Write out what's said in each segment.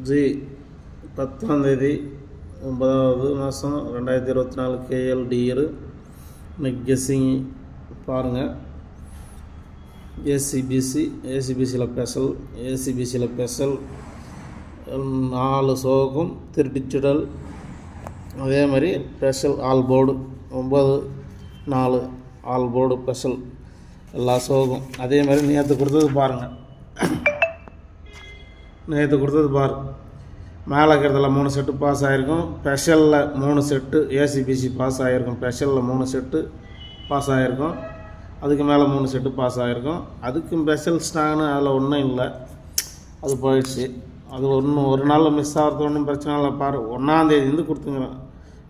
G 10ஆம் தேதி 9வது மாதம் 2024 KL டியர். இன்னைக்கு கெஸ்ஸிங் பாருங்கள். ஏசிபிசியில் ஸ்பெஷல் 4 சோகம் டிஜிட்டல். அதே மாதிரி special all board 9-4 all board special எல்லா சோகம். அதே மாதிரி நேற்று கொடுத்தது பாருங்கள். மேலே இருக்கிறதுல 3 செட்டு பாஸ் ஆகிருக்கும். ஸ்பெஷலில் 3 செட்டு ஏசிபிசி பாஸ் ஆகிருக்கும். ஸ்பெஷலில் 3 செட்டு பாஸ் ஆகிருக்கும். அதுக்கு மேலே 3 செட்டு பாஸ் ஆகிருக்கும். அதுக்கும் ஸ்பெஷல் ஸ்டாங்னு அதில் ஒன்றும் இல்லை, அது போயிடுச்சு. அது ஒரு நாள் மிஸ் ஆகிறது ஒன்றும் பிரச்சனை இல்லை. பாரு, 1ஆம் தேதி கொடுத்துங்கிறேன்.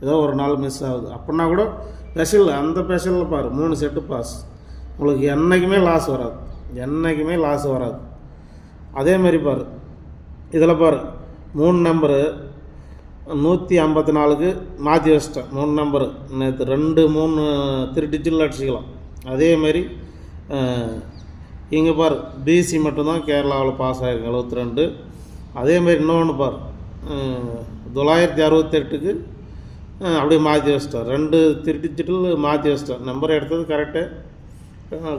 ஏதோ ஒரு நாள் மிஸ் ஆகுது அப்படின்னா கூட ஸ்பெஷல், அந்த ஸ்பெஷலில் பாரு 3 செட்டு பாஸ். உங்களுக்கு என்றைக்குமே லாஸ் வராது. அதே மாதிரி பாரு, இதில் பாரு 3 நம்பரு 154க்கு மாற்றி வச்சிட்டேன். 3 நம்பரு நேற்று 2-3 டிஜிட்டல் அடிச்சிக்கலாம். அதேமாரி இங்கே பாரு பிசி மட்டும்தான் கேரளாவில் பாஸ் ஆகிருக்கு 72. அதேமாரி இன்னொன்று பாரு 968க்கு அப்படியே மாற்றி வச்சிட்டேன். 2 டிஜிட்டல் மாற்றி வச்சிட்டேன். நம்பர் எடுத்தது கரெக்டு,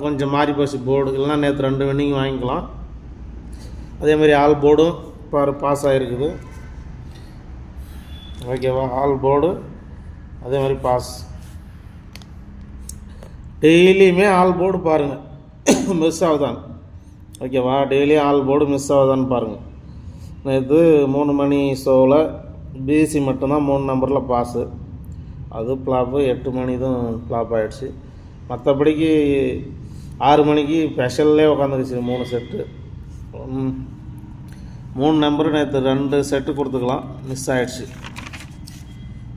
கொஞ்சம் மாறி போச்சு போர்டு. இல்லைனா நேற்று 2 வின்னிங் வாங்கிக்கலாம். அதேமாதிரி ஆல் போர்டும் பாரு பாஸ் ஆகிருக்குது. ஓகேவா, ஆல் போர்டு அதே மாதிரி பாஸ். டெய்லியுமே ஆல் போர்டு பாருங்கள் மிஸ் ஆகுதான். ஓகேவா, டெய்லி ஆல் போர்டு மிஸ் ஆகுதான்னு பாருங்கள். நேற்று 3 மணி ஷோவில் பிசி மட்டும்தான் 3 நம்பரில் பாஸு. அது ஃப்ளாப்பு. 8 மணி தான் ஃப்ளாப் ஆகிடுச்சு. மற்றபடிக்கு 6 மணிக்கு ஸ்பெஷல்லே உட்காந்துருச்சு 3 செட்டு. 3 நம்பரு நேற்று 2 செட்டு கொடுத்துக்கலாம், மிஸ் ஆகிடுச்சு.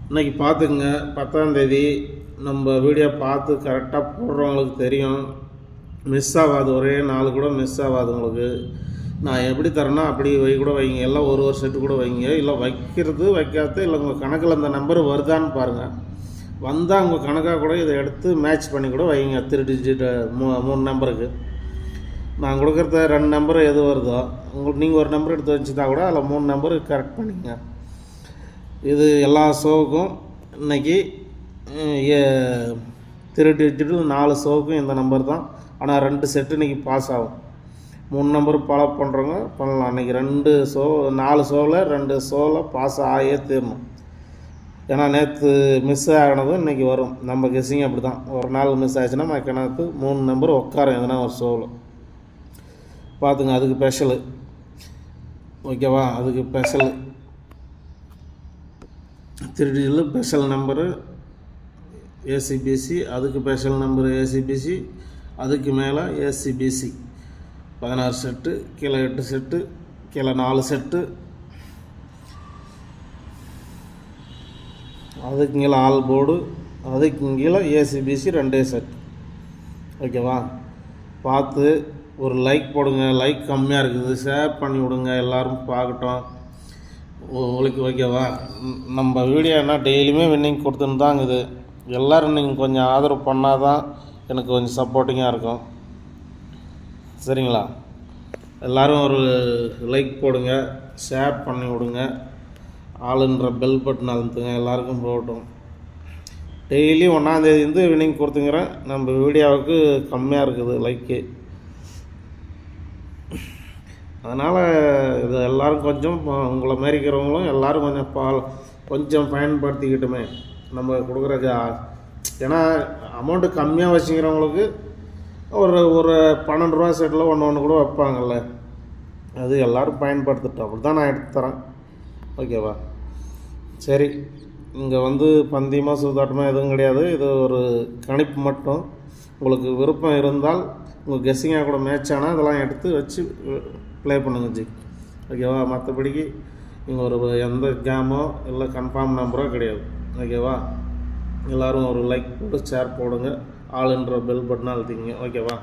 இன்றைக்கி பார்த்துக்குங்க. 10ஆம் தேதி நம்ம வீடியோ பார்த்து கரெக்டாக போடுறவங்களுக்கு தெரியும், மிஸ் ஆகாது. ஒரே நாள் கூட மிஸ் ஆகாது உங்களுக்கு. நான் எப்படி தரேன்னா அப்படி கூட வைங்க. எல்லாம் ஒரு செட்டு கூட வைங்க. இல்லை வைக்காது இல்லை உங்கள் கணக்கில் அந்த நம்பர் வருதான்னு பாருங்கள். வந்தால் உங்கள் கணக்காக கூட இதை எடுத்து மேட்ச் பண்ணி கூட வைங்க. 3 டிஜிட் 3 நம்பருக்கு. நான் கொடுக்குறத 2 நம்பர் எது வருதோ உங்களுக்கு நீங்கள் ஒரு நம்பர் எடுத்து வச்சுட்டா கூட அதில் 3 நம்பர் கரெக்ட் பண்ணிங்க. இது எல்லா ஷோவுக்கும் இன்றைக்கி 3 டிஜிட்டில் 4 ஷோவுக்கும் இந்த நம்பர் தான். ஆனால் 2 செட்டு இன்றைக்கி பாஸ் ஆகும். 3 நம்பர் ஃபாலோ பண்ணுறவங்க பண்ணலாம். இன்றைக்கி 4 ஷோவில் 2 ஷோவில் பாஸ் ஆகியே தீரணும். ஏன்னா நேற்று மிஸ் ஆகினதும் இன்றைக்கி வரும். நம்ம கெஸ்ஸிங் அப்படி தான். ஒரு நாள் மிஸ் ஆச்சுன்னா மக்கணக்கு 3 நம்பர் உட்காரும் எதுனா ஒரு ஷோவில். பார்த்துங்க, அதுக்கு ஸ்பெஷலு. ஓகேவா, அதுக்கு ஸ்பெஷலு 3 டிஜிட்டில் ஸ்பெஷல் நம்பரு ஏசிபிசி. அதுக்கு ஸ்பெஷல் நம்பரு ஏசிபிசி. அதுக்கு மேலே ஏசிபிசி 16 செட்டு, கீழே 8 செட்டு, கீழே 4 செட்டு. அதுக்கு கீழே ஆல் போர்டு, அதுக்கு கீழே ஏசிபிசி 2 செட். ஓகேவா, பார்த்து ஒரு லைக் போடுங்க. லைக் கம்மியாக இருக்குது, ஷேர் பண்ணி விடுங்க, எல்லோரும் பார்க்கட்டும் உங்களுக்கு. ஓகேவா, நம்ம வீடியோ என்ன டெய்லியுமே வின்னிங் கொடுத்துன்னு தாங்குது. எல்லோரும் நீங்கள் கொஞ்சம் ஆதரவு பண்ணால் தான் எனக்கு கொஞ்சம் சப்போர்ட்டிங்காக இருக்கும். சரிங்களா, எல்லோரும் ஒரு லைக் போடுங்க, ஷேர் பண்ணி விடுங்க, ஆளுன்ற பெல் பட்டன் அழுத்துங்க, எல்லாருக்கும் போகட்டும். டெய்லி 1ஆம் தேதி வின்னிங் கொடுத்துங்கிறேன். நம்ம வீடியோவுக்கு கம்மியாக இருக்குது லைக்கு. அதனால் இது எல்லோரும் கொஞ்சம் உங்களை மாரிக்கிறவங்களும் எல்லோரும் கொஞ்சம் பயன்படுத்திக்கிட்டுமே நம்ம கொடுக்குற. ஏன்னா அமௌண்ட்டு கம்மியாக வச்சுக்கிறவங்களுக்கு ஒரு 12 ரூபா செட்டில் ஒன்று கூட வைப்பாங்கள்ல, அது எல்லோரும் பயன்படுத்திட்டோம். அப்படி தான் நான் எடுத்து தரேன். ஓகேவா, சரி. இங்கே பந்தயமாக சூதாட்டமாக எதுவும் கிடையாது. இது ஒரு கணிப்பு மட்டும். உங்களுக்கு விருப்பம் இருந்தால் உங்கள் கெஸ்ஸிங்காக கூட மேட்ச் ஆனால் இதெல்லாம் எடுத்து வச்சு ப்ளே பண்ணுங்க ஜி. ஓகேவா, மற்றபடிக்கு நீங்கள் ஒரு எந்த கேமோ இல்லை கன்ஃபார்ம் நம்பரோ கிடையாது. ஓகேவா, எல்லோரும் ஒரு லைக் போட்டு ஷேர் போடுங்க, ஆளுன்ற பெல் பட்டனை அழுத்திங்க. ஓகேவா.